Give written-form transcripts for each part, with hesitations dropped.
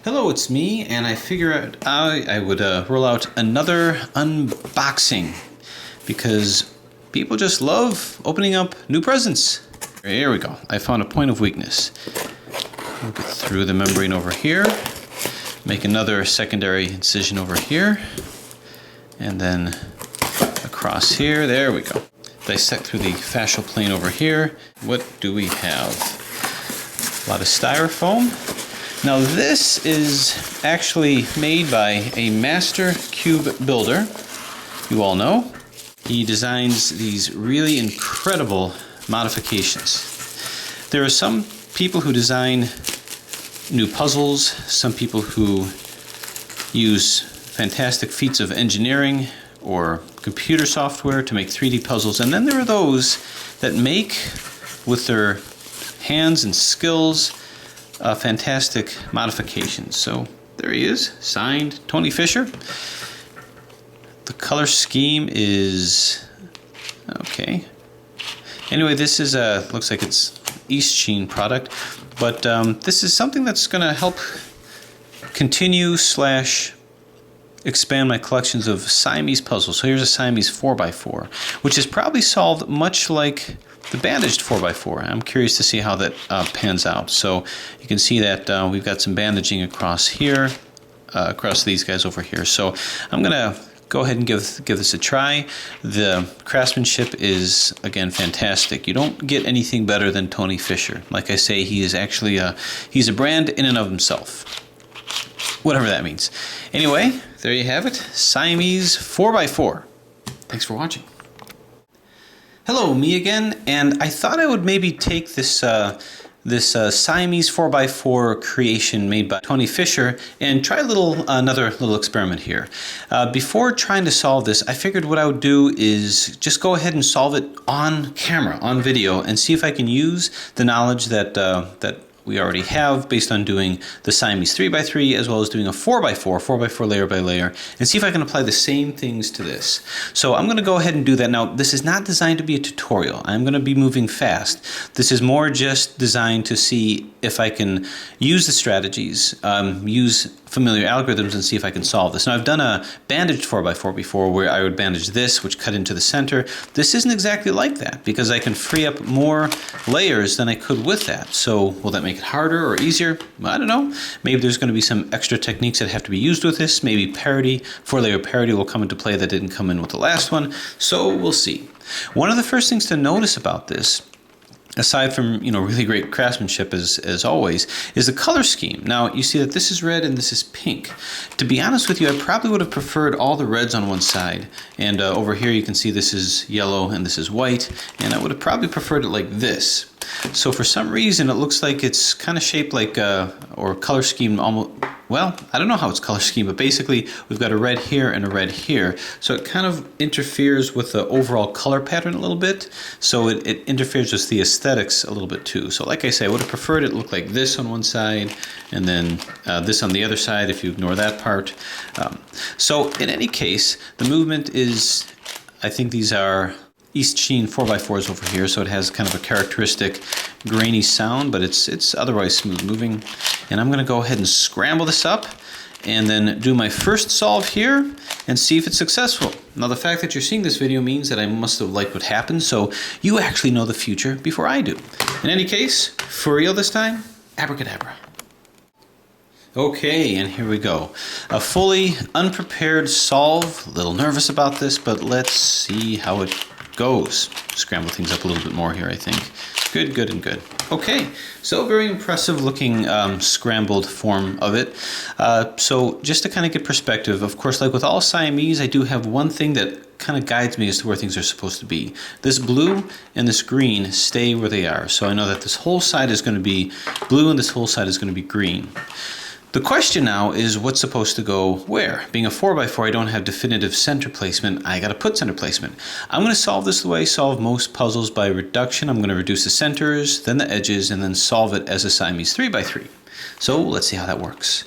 Hello, it's me, and I figured I would roll out another unboxing because people just love opening up new presents. Here we go. I found a point of weakness. We'll get through the membrane over here, make another secondary incision over here, and then across here. There we go. Dissect through the fascial plane over here. What do we have? A lot of styrofoam. Now this is actually made by a master cube builder, you all know. He designs these really incredible modifications. There are some people who design new puzzles, some people who use fantastic feats of engineering or computer software to make 3D puzzles, and then there are those that make, with their hands and skills, fantastic modifications. So there he is, signed Tony Fisher. The color scheme is okay. Anyway, this is looks like it's East Sheen product, but this is something that's going to help continue / expand my collections of Siamese puzzles. So here's a Siamese 4x4, which is probably solved much like the bandaged 4x4. I'm curious to see how that pans out. So you can see that we've got some bandaging across here, across these guys over here. So I'm gonna go ahead and give this a try. The craftsmanship is, again, fantastic. You don't get anything better than Tony Fisher. Like I say, he is actually he's a brand in and of himself, whatever that means. Anyway, there you have it, Siamese 4x4. Thanks for watching. Hello, me again, and I thought I would maybe take this Siamese 4x4 creation made by Tony Fisher and try another little experiment here. Before trying to solve this, I figured what I would do is just go ahead and solve it on camera, on video, and see if I can use the knowledge that we already have based on doing the Siamese 3x3 as well as doing a 4x4 layer by layer, and see if I can apply the same things to this. So I'm going to go ahead and do that. Now, this is not designed to be a tutorial. I'm going to be moving fast. This is more just designed to see if I can use the strategies, use familiar algorithms, and see if I can solve this. Now, I've done a bandaged 4x4 before where I would bandage this, which cut into the center. This isn't exactly like that because I can free up more layers than I could with that. So will that make it harder or easier? I don't know. Maybe there's going to be some extra techniques that have to be used with this. Maybe parity, 4-layer parity will come into play that didn't come in with the last one. So we'll see. One of the first things to notice about this, aside from really great craftsmanship as always, is the color scheme. Now you see that this is red and this is pink. To be honest with you, I probably would have preferred all the reds on one side, and over here you can see this is yellow and this is white, and I would have probably preferred it like this. So for some reason it looks like it's kind of shaped like or color scheme almost, well, I don't know how it's color scheme, but basically we've got a red here and a red here. So it kind of interferes with the overall color pattern a little bit. So it interferes with the aesthetics a little bit too. So like I say, I would have preferred it look like this on one side and then this on the other side if you ignore that part. So in any case, the movement is, I think these are East Sheen 4x4s over here, so it has kind of a characteristic grainy sound, but it's otherwise smooth moving. And I'm going to go ahead and scramble this up and then do my first solve here and see if it's successful. Now, the fact that you're seeing this video means that I must have liked what happened, so you actually know the future before I do. In any case, for real this time, abracadabra. Okay, and here we go. A fully unprepared solve. A little nervous about this, but let's see how it goes. Scramble things up a little bit more here, I think. Good, good, and good. Okay, so very impressive looking scrambled form of it. So just to kind of get perspective, of course, like with all Siamese, I do have one thing that kind of guides me as to where things are supposed to be. This blue and this green stay where they are. So I know that this whole side is going to be blue and this whole side is going to be green. The question now is what's supposed to go where? Being a 4x4, I don't have definitive center placement. I got to put center placement. I'm going to solve this the way I solve most puzzles, by reduction. I'm going to reduce the centers, then the edges, and then solve it as a Siamese 3x3. So let's see how that works.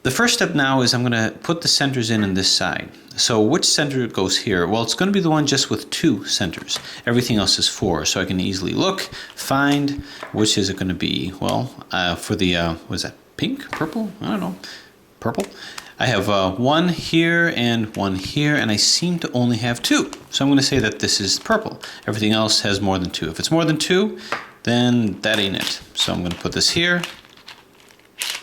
The first step now is I'm going to put the centers in on this side. So which center goes here? Well, it's going to be the one just with 2 centers. Everything else is 4, so I can easily look, find which is it going to be. Well, for the what is that? pink, purple, I don't know, purple. I have one here and one here, and I seem to only have two. So I'm going to say that this is purple. Everything else has more than two. If it's more than two, then that ain't it. So I'm going to put this here,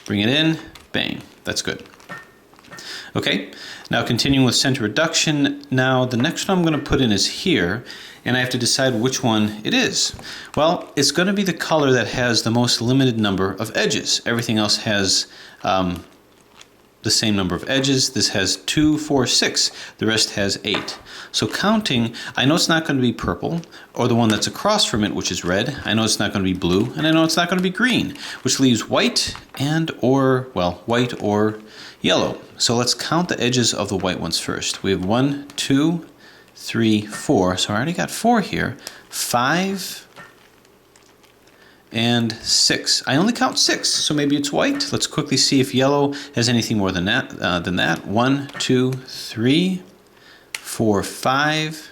bring it in, bang, that's good. Okay, now continuing with center reduction, now the next one I'm going to put in is here, and I have to decide which one it is. Well, it's going to be the color that has the most limited number of edges. Everything else has the same number of edges. This has 2, 4, 6. The rest has 8. So counting, I know it's not going to be purple, or the one that's across from it, which is red. I know it's not going to be blue, and I know it's not going to be green, which leaves white white or yellow. So let's count the edges of the white ones first. We have 1, 2, 3, 4. So I already got 4 here. 5 and 6. I only count 6, so maybe it's white. Let's quickly see if yellow has anything more than that. 1, 2, 3, 4, 5,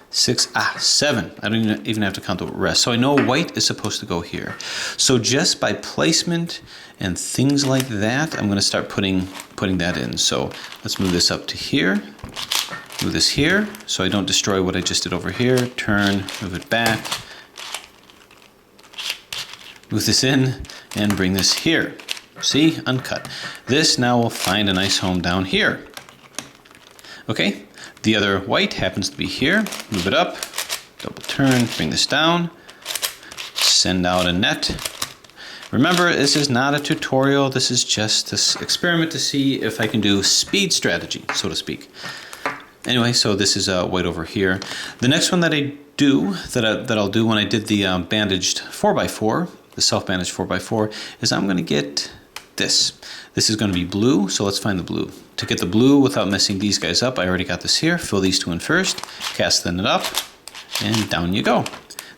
6, 7. I don't even have to count the rest. So I know white is supposed to go here. So just by placement and things like that, I'm going to start putting that in. So let's move this up to here. Move this here so I don't destroy what I just did over here. Turn, move it back. Move this in and bring this here. See, uncut. This now will find a nice home down here. Okay, the other white happens to be here. Move it up, double turn, bring this down, send out a net. Remember, this is not a tutorial. This is just this experiment to see if I can do speed strategy, so to speak. Anyway, so this is white over here. The next one that I'll do when I did the bandaged 4x4, the self-bandaged 4x4, is I'm going to get this. This is going to be blue, so let's find the blue. To get the blue without messing these guys up, I already got this here. Fill these two in first, cast then it up, and down you go.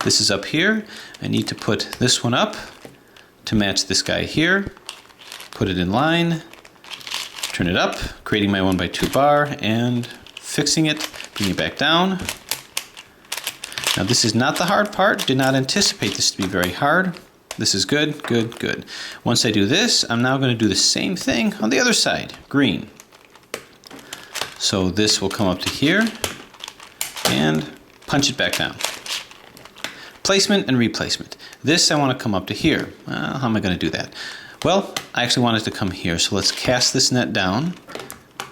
This is up here. I need to put this one up to match this guy here. Put it in line, turn it up, creating my 1x2 bar, and fixing it, bring it back down. Now this is not the hard part. Did not anticipate this to be very hard. This is good, good, good. Once I do this, I'm now going to do the same thing on the other side, green. So this will come up to here and punch it back down. Placement and replacement. This I want to come up to here. How am I going to do that? Well, I actually want it to come here. So let's cast this net down,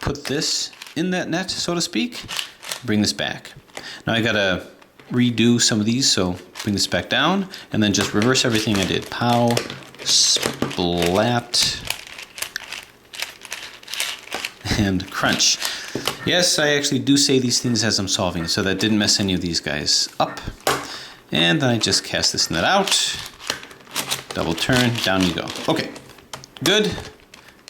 put this in that net, so to speak, bring this back. Now I got to redo some of these, so bring this back down and then just reverse everything I did. Pow, splat, and crunch. Yes, I actually do say these things as I'm solving, so that didn't mess any of these guys up. And then I just cast this net out, double turn, down you go. Okay, good,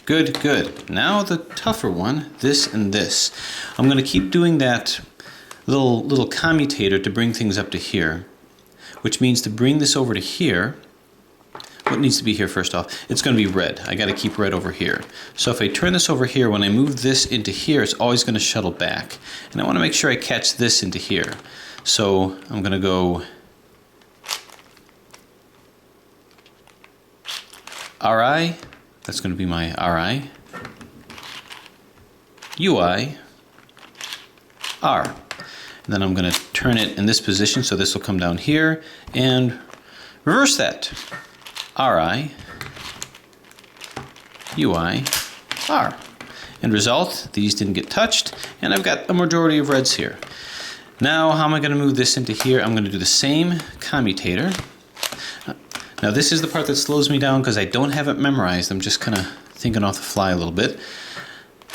good, good. Now the tougher one, this and this. I'm going to keep doing that little commutator to bring things up to here, which means to bring this over to here, what needs to be here first off? It's going to be red. I got to keep red over here. So if I turn this over here, when I move this into here, it's always going to shuttle back. And I want to make sure I catch this into here. So I'm going to go RI, that's going to be my RI, UI, R. And then I'm going to turn it in this position, so this will come down here, and reverse that. RI, UI, R. End result, these didn't get touched, and I've got a majority of reds here. Now, how am I going to move this into here? I'm going to do the same commutator. Now, this is the part that slows me down because I don't have it memorized. I'm just kind of thinking off the fly a little bit.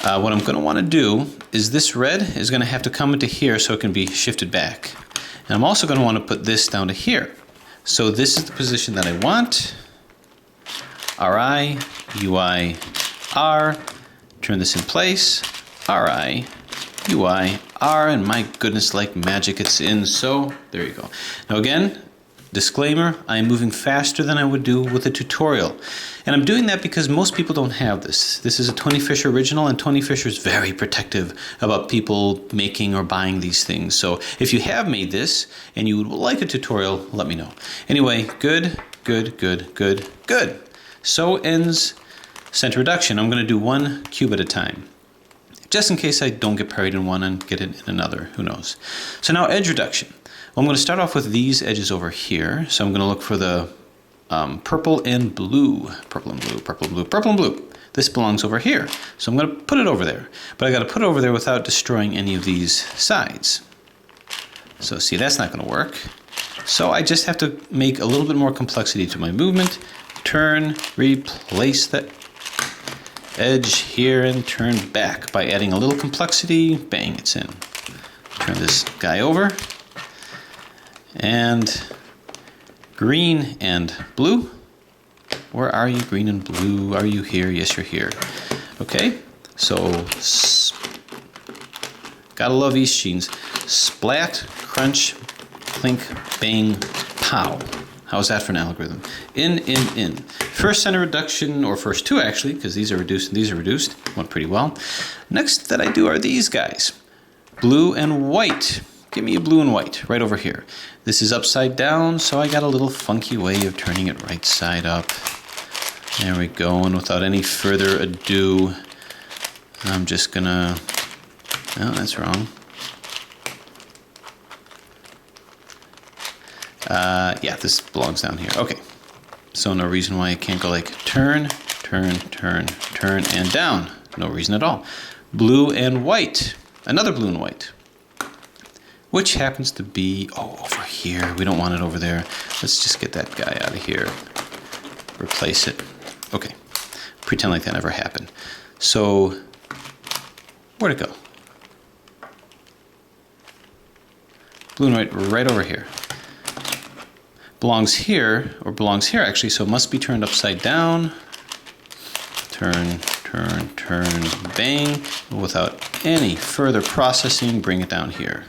What I'm going to want to do is this red is going to have to come into here so it can be shifted back. And I'm also going to want to put this down to here. So this is the position that I want. RI, UI, R. Turn this in place. RI, UI, R. And my goodness, like magic, it's in. So there you go. Now again, disclaimer, I'm moving faster than I would do with a tutorial. And I'm doing that because most people don't have this. This is a Tony Fisher original, and Tony Fisher is very protective about people making or buying these things. So if you have made this and you would like a tutorial, let me know. Anyway, good, good, good, good, good. So ends Center reduction, I'm going to do one cube at a time, just in case I don't get parried in one and get it in another, who knows. So now edge reduction. Well, I'm going to start off with these edges over here. So I'm going to look for the purple and blue. Purple and blue, purple and blue, purple and blue. This belongs over here. So I'm going to put it over there. But I got to put it over there without destroying any of these sides. So see, that's not going to work. So I just have to make a little bit more complexity to my movement. Turn, replace that edge here, and turn back by adding a little complexity. Bang, it's in. Turn this guy over. And green and blue. Where are you, green and blue? Are you here? Yes, you're here. Okay, so gotta love these sheens. Splat, crunch, clink, bang, pow. How's that for an algorithm? In. First center reduction, or first two actually, because these are reduced and these are reduced. Went pretty well. Next that I do are these guys. Blue and white. Give me a blue and white right over here. This is upside down, so I got a little funky way of turning it right side up. There we go, and without any further ado, I'm just gonna, no, that's wrong. Yeah, this belongs down here. Okay, so no reason why I can't go like turn, turn, turn, turn, and down. No reason at all. Blue and white, another blue and white. Which happens to be, oh, over here. We don't want it over there. Let's just get that guy out of here. Replace it. Okay. Pretend like that never happened. So, where'd it go? Blue and white right over here. Belongs here, or belongs here actually, so it must be turned upside down. Turn, turn, turn, bang. Without any further processing, bring it down here.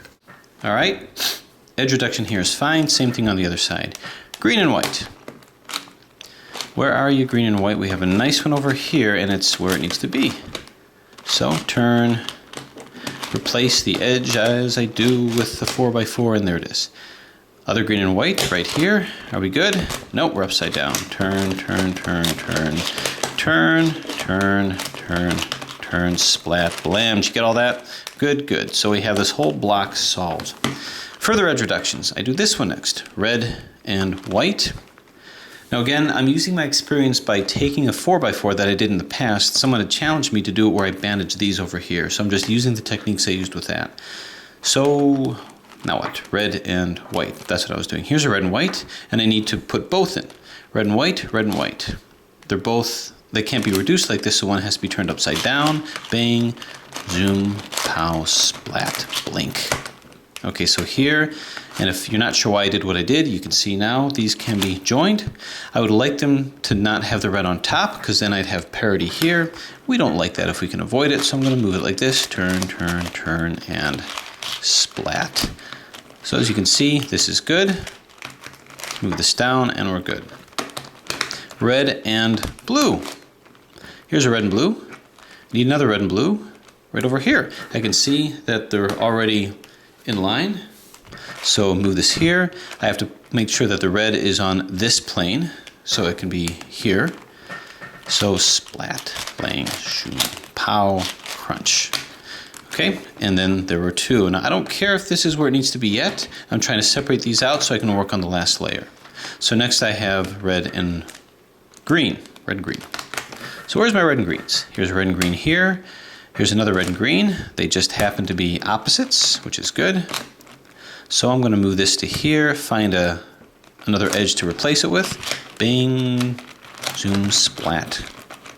All right, edge reduction here is fine. Same thing on the other side. Green and white. Where are you, green and white? We have a nice one over here, and it's where it needs to be. So turn, replace the edge as I do with the 4x4, and there it is. Other green and white right here. Are we good? Nope, we're upside down. Turn, turn, turn, turn, turn, turn, turn, turn, splat, blam. Did you get all that? Good, good. So we have this whole block solved. Further edge reductions. I do this one next. Red and white. Now again, I'm using my experience by taking a 4x4 that I did in the past. Someone had challenged me to do it where I bandaged these over here. So I'm just using the techniques I used with that. So now what? Red and white. That's what I was doing. Here's a red and white, and I need to put both in. Red and white, red and white. They're both, they can't be reduced like this, so one has to be turned upside down. Bang, zoom, pow, splat, blink. Okay, so here, and if you're not sure why I did what I did, you can see now these can be joined. I would like them to not have the red on top, because then I'd have parity here. We don't like that if we can avoid it, so I'm going to move it like this. Turn, turn, turn, and splat. So as you can see, this is good. Move this down, and we're good. Red and blue. Here's a red and blue. Need another red and blue right over here. I can see that they're already in line. So move this here. I have to make sure that the red is on this plane, so it can be here. So splat, bang, shoom, pow, crunch. Okay, and then there were two. Now I don't care if this is where it needs to be yet. I'm trying to separate these out so I can work on the last layer. So next I have red and green. Red and green. So where's my red and greens? Here's red and green here. Here's another red and green. They just happen to be opposites, which is good. So I'm going to move this to here, find another edge to replace it with. Bang, zoom, splat,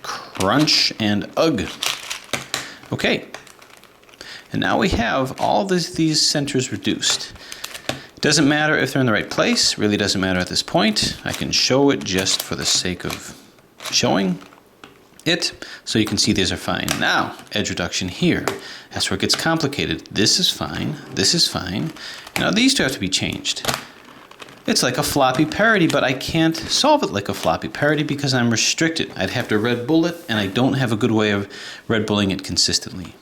crunch, and ugh. Okay. And now we have all these centers reduced. It doesn't matter if they're in the right place, really doesn't matter at this point. I can show it just for the sake of showing it, so you can see these are fine. Now, edge reduction here. That's where it gets complicated. This is fine, this is fine. Now these two have to be changed. It's like a floppy parity, but I can't solve it like a floppy parity because I'm restricted. I'd have to red bull it, and I don't have a good way of red bulling it consistently.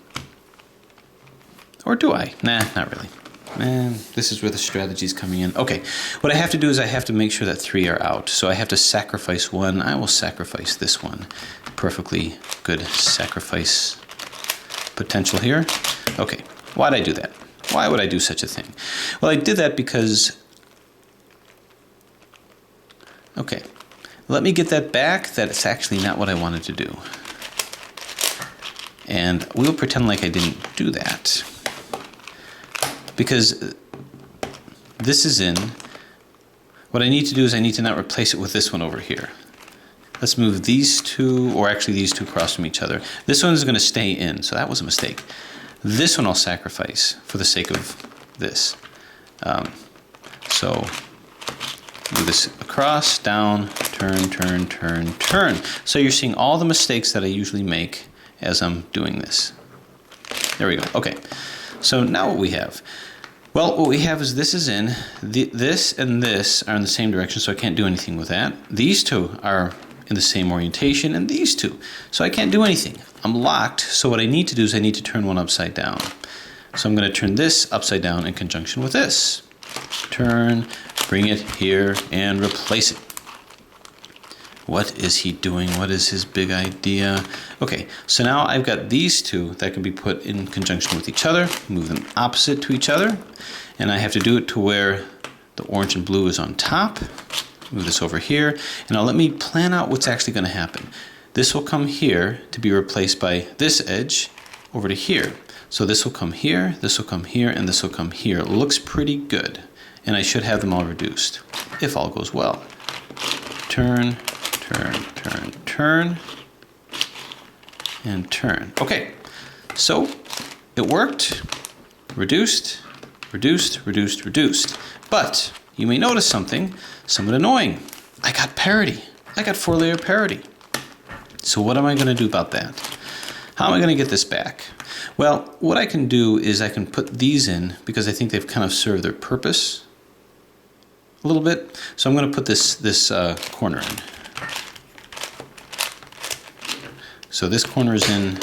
Or do I? Nah, not really. Man, this is where the strategy's coming in. Okay, what I have to do is I have to make sure that 3 are out. So I have to sacrifice one. I will sacrifice this one. Perfectly good sacrifice potential here. Okay, why'd I do that? Why would I do such a thing? Well, I did that because... Okay, let me get that back. That's actually not what I wanted to do. And we'll pretend like I didn't do that. Because this is in, what I need to do is I need to not replace it with this one over here. Let's move these two, or actually these two across from each other. This one is going to stay in, so that was a mistake. This one I'll sacrifice for the sake of this. So move this across, down, turn, turn, turn, turn. So you're seeing all the mistakes that I usually make as I'm doing this. There we go. Okay. So now what we have? Well, what we have is this is in, this and this are in the same direction, so I can't do anything with that. These two are in the same orientation, and these two. So I can't do anything. I'm locked, so what I need to do is I need to turn one upside down. So I'm going to turn this upside down in conjunction with this. Turn, bring it here, and replace it. What is he doing? What is his big idea? Okay, so now I've got these two that can be put in conjunction with each other, move them opposite to each other, and I have to do it to where the orange and blue is on top. Move this over here, and now let me plan out what's actually going to happen. This will come here to be replaced by this edge over to here. So this will come here, this will come here, and this will come here. It looks pretty good, and I should have them all reduced, if all goes well. Turn, turn, turn, turn, and turn. Okay, so it worked. Reduced, reduced, reduced, reduced. But you may notice something somewhat annoying. I got parity. I got 4-layer parity. So what am I going to do about that? How am I going to get this back? Well, what I can do is I can put these in because I think they've kind of served their purpose a little bit. So I'm going to put this corner in. So this corner is in,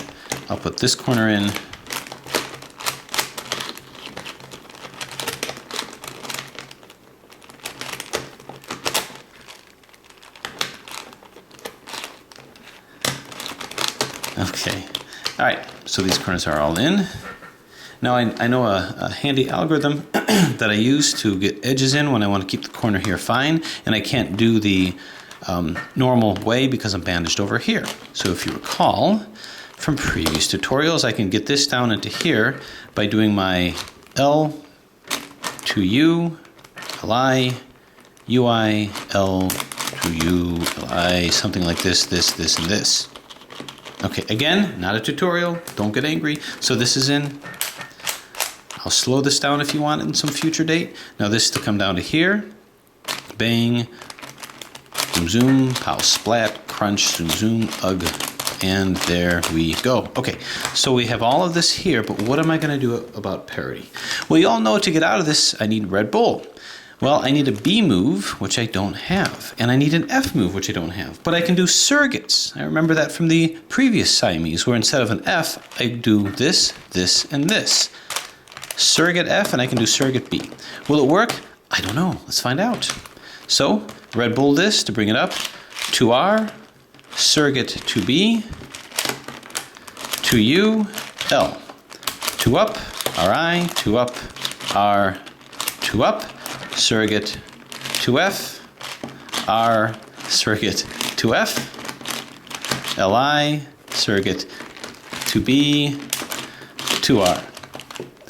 I'll put this corner in. Okay, all right, so these corners are all in. Now I know a handy algorithm that I use to get edges in when I want to keep the corner here fine, and I can't do the normal way because I'm bandaged over here. So if you recall from previous tutorials, I can get this down into here by doing my L to U, Li, UI, L to U, Li, something like this, this, and this. Okay, again, not a tutorial, don't get angry. So this is in. I'll slow this down if you want in some future date. Now this to come down to here, bang, zoom, zoom, pow, splat, crunch, zoom, zoom, ugh, and there we go. Okay, so we have all of this here, but what am I going to do about parity? Well, you all know to get out of this, I need Red Bull. Well, I need a B move, which I don't have, and I need an F move, which I don't have, but I can do surrogates. I remember that from the previous Siamese, where instead of an F, I do this, this, and this. Surrogate F, and I can do surrogate B. Will it work? I don't know. Let's find out. So, Red Bull this to bring it up. 2R, surrogate 2B, 2U, L. 2 up, RI, 2 up, R, 2 up, surrogate 2F, R, surrogate 2F, Li, surrogate 2B, 2R.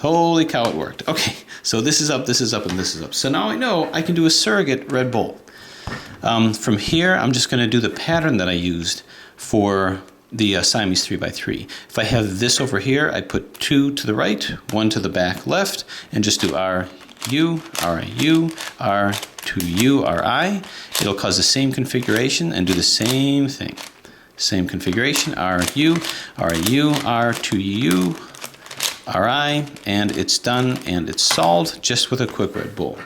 Holy cow, it worked. Okay, so this is up, and this is up. So now I know I can do a surrogate Red Bull. From here, I'm just going to do the pattern that I used for the Siamese 3x3. If I have this over here, I put 2 to the right, 1 to the back left, and just do R, U, R, U, R, 2U, RI. It'll cause the same configuration and do the same thing. Same configuration, R, U, R, U, R, 2U, RI, and it's done and it's solved just with a quick Red Bull.